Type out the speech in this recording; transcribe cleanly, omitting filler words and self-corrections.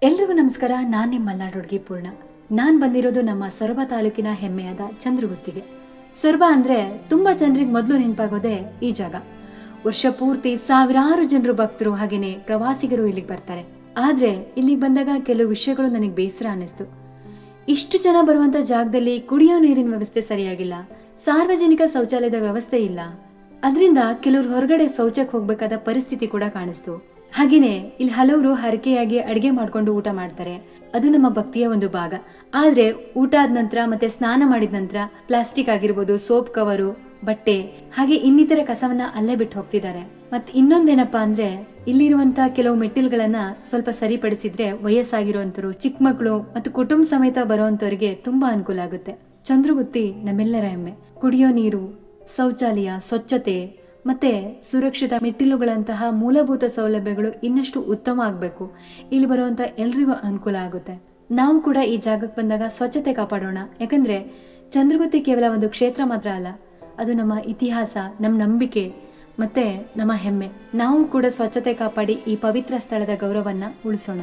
ಎಲ್ರಿಗೂ ನಮಸ್ಕಾರ. ನಾನು ನಿಮ್ಮ ಮಲ್ನಾಡ್ ಹುಡುಗಿ ಪೂರ್ಣ. ನಾನು ಬಂದಿರೋದು ನಮ್ಮ ಸೊರಬ ತಾಲೂಕಿನ ಹೆಮ್ಮೆಯಾದ ಚಂದ್ರಗುತ್ತಿಗೆ. ಸೊರಬ ಅಂದ್ರೆ ತುಂಬಾ ಜನರಿಗೆ ಮೊದಲು ನೆನಪಾಗೋದೇ ಈ ಜಾಗ. ವರ್ಷ ಪೂರ್ತಿ ಸಾವಿರಾರು ಜನರು ಭಕ್ತರು ಹಾಗೇನೆ ಪ್ರವಾಸಿಗರು ಇಲ್ಲಿಗೆ ಬರ್ತಾರೆ. ಆದ್ರೆ ಇಲ್ಲಿಗೆ ಬಂದಾಗ ಕೆಲವು ವಿಷಯಗಳು ನನಗೆ ಬೇಸರ ಅನ್ನಿಸ್ತು. ಇಷ್ಟು ಜನ ಬರುವಂತ ಜಾಗದಲ್ಲಿ ಕುಡಿಯೋ ನೀರಿನ ವ್ಯವಸ್ಥೆ ಸರಿಯಾಗಿಲ್ಲ, ಸಾರ್ವಜನಿಕ ಶೌಚಾಲಯದ ವ್ಯವಸ್ಥೆ ಇಲ್ಲ. ಅದರಿಂದ ಕೆಲವರು ಹೊರಗಡೆ ಶೌಚಕ್ಕೆ ಹೋಗ್ಬೇಕಾದ ಪರಿಸ್ಥಿತಿ ಕೂಡ ಕಾಣಿಸ್ತು. ಹಾಗೇನೆ ಇಲ್ಲಿ ಹಲವರು ಹರಕೆಯಾಗಿ ಅಡಿಗೆ ಮಾಡ್ಕೊಂಡು ಊಟ ಮಾಡ್ತಾರೆ. ಅದು ನಮ್ಮ ಭಕ್ತಿಯ ಒಂದು ಭಾಗ. ಆದ್ರೆ ಊಟ ಆದ ನಂತರ ಮತ್ತೆ ಸ್ನಾನ ಮಾಡಿದ ನಂತರ ಪ್ಲಾಸ್ಟಿಕ್ ಆಗಿರ್ಬೋದು, ಸೋಪ್ ಕವರು, ಬಟ್ಟೆ ಹಾಗೆ ಇನ್ನಿತರ ಕಸವನ್ನ ಅಲ್ಲೇ ಬಿಟ್ಟು ಹೋಗ್ತಿದ್ದಾರೆ. ಮತ್ ಇನ್ನೊಂದೇನಪ್ಪಾ ಅಂದ್ರೆ ಇಲ್ಲಿರುವಂತ ಕೆಲವು ಮೆಟ್ಟಿಲ್ಗಳನ್ನ ಸ್ವಲ್ಪ ಸರಿಪಡಿಸಿದ್ರೆ ವಯಸ್ಸಾಗಿರುವಂತರು, ಚಿಕ್ಕ ಮಕ್ಕಳು ಮತ್ತು ಕುಟುಂಬ ಸಮೇತ ಬರುವಂತವರಿಗೆ ತುಂಬಾ ಅನುಕೂಲ ಆಗುತ್ತೆ. ಚಂದ್ರಗುತ್ತಿ ನಮ್ಮೆಲ್ಲರ ಹೆಮ್ಮೆ. ಕುಡಿಯೋ ನೀರು, ಶೌಚಾಲಯ, ಸ್ವಚ್ಛತೆ ಮತ್ತೆ ಸುರಕ್ಷಿತ ಮೆಟ್ಟಿಲುಗಳಂತಹ ಮೂಲಭೂತ ಸೌಲಭ್ಯಗಳು ಇನ್ನಷ್ಟು ಉತ್ತಮ ಆಗಬೇಕು. ಇಲ್ಲಿ ಬರುವಂತ ಎಲ್ರಿಗೂ ಅನುಕೂಲ ಆಗುತ್ತೆ. ನಾವು ಕೂಡ ಈ ಜಾಗಕ್ಕೆ ಬಂದಾಗ ಸ್ವಚ್ಛತೆ ಕಾಪಾಡೋಣ. ಯಾಕಂದ್ರೆ ಚಂದ್ರಗುತ್ತಿ ಕೇವಲ ಒಂದು ಕ್ಷೇತ್ರ ಮಾತ್ರ ಅಲ್ಲ, ಅದು ನಮ್ಮ ಇತಿಹಾಸ, ನಮ್ಮ ನಂಬಿಕೆ ಮತ್ತೆ ನಮ್ಮ ಹೆಮ್ಮೆ. ನಾವು ಕೂಡ ಸ್ವಚ್ಛತೆ ಕಾಪಾಡಿ ಈ ಪವಿತ್ರ ಸ್ಥಳದ ಗೌರವನ್ನ ಉಳಿಸೋಣ.